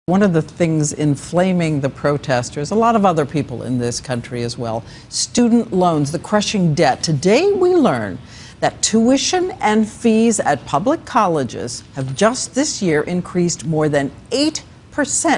One of the things inflaming the protesters, a lot of other people in this country as well, student loans, the crushing debt. Today we learn that tuition and fees at public colleges have just this year increased more than 8%,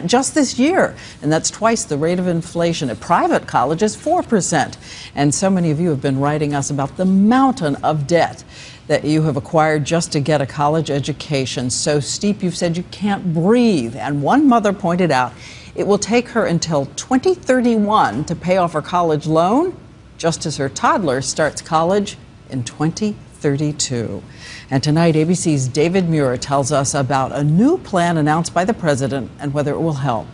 just this year. And that's twice the rate of inflation. At private colleges, 4%. And so many of you have been writing us about the mountain of debt that you have acquired just to get a college education. So steep, you've said you can't breathe. And one mother pointed out it will take her until 2031 to pay off her college loan, just as her toddler starts college in 2032. And tonight, ABC's David Muir tells us about a new plan announced by the president and whether it will help.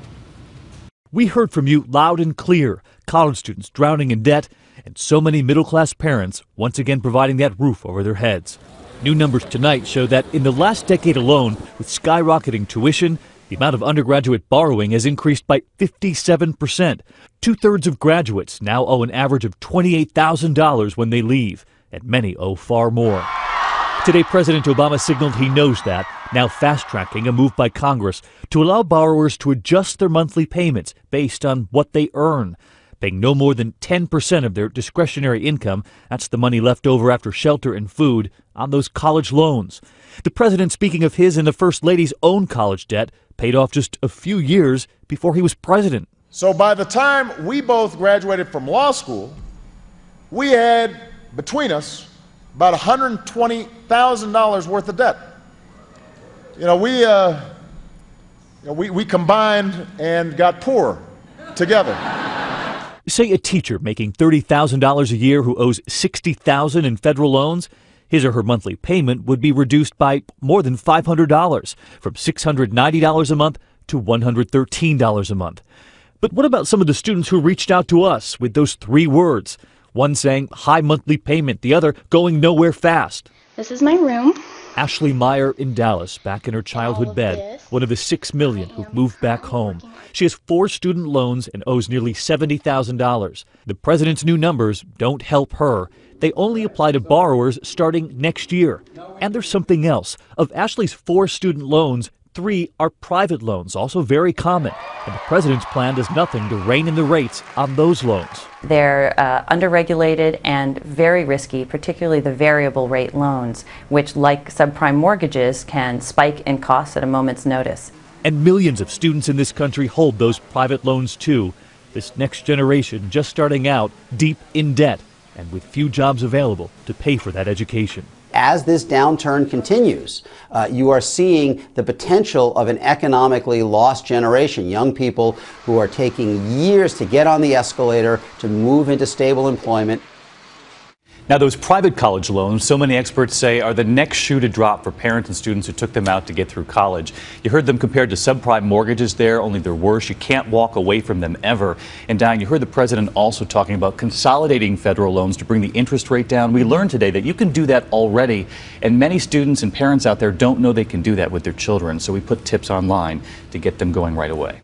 We heard from you loud and clear. College students drowning in debt, and so many middle-class parents once again providing that roof over their heads. New numbers tonight show that in the last decade alone, with skyrocketing tuition, the amount of undergraduate borrowing has increased by 57%. Two-thirds of graduates now owe an average of $28,000 when they leave, and many owe far more. Today, President Obama signaled he knows that, now fast-tracking a move by Congress to allow borrowers to adjust their monthly payments based on what they earn. Paying no more than 10% of their discretionary income, that's the money left over after shelter and food, on those college loans. The president, speaking of his and the First Lady's own college debt, paid off just a few years before he was president. So by the time we both graduated from law school, we had, between us, about $120,000 worth of debt. We combined and got poor together. Say a teacher making $30,000 a year who owes $60,000 in federal loans, his or her monthly payment would be reduced by more than $500, from $690 a month to $113 a month. But what about some of the students who reached out to us with those three words? One saying high monthly payment, the other going nowhere fast. This is my room. Ashley Meyer in Dallas, back in her childhood bed, one of the 6 million who moved back home. She has 4 student loans and owes nearly $70,000. The president's new numbers don't help her. They only apply to borrowers starting next year. And there's something else. Of Ashley's 4 student loans, 3 are private loans, also very common. And the president's plan does nothing to rein in the rates on those loans. They're underregulated and very risky, particularly the variable rate loans, which, like subprime mortgages, can spike in costs at a moment's notice. And millions of students in this country hold those private loans too. This next generation just starting out deep in debt and with few jobs available to pay for that education. As this downturn continues, you are seeing the potential of an economically lost generation, young people who are taking years to get on the escalator, to move into stable employment. Now, those private college loans, so many experts say, are the next shoe to drop for parents and students who took them out to get through college. You heard them compared to subprime mortgages there, only they're worse. You can't walk away from them ever. And Diane, you heard the president also talking about consolidating federal loans to bring the interest rate down. We learned today that you can do that already, and many students and parents out there don't know they can do that with their children. So we put tips online to get them going right away.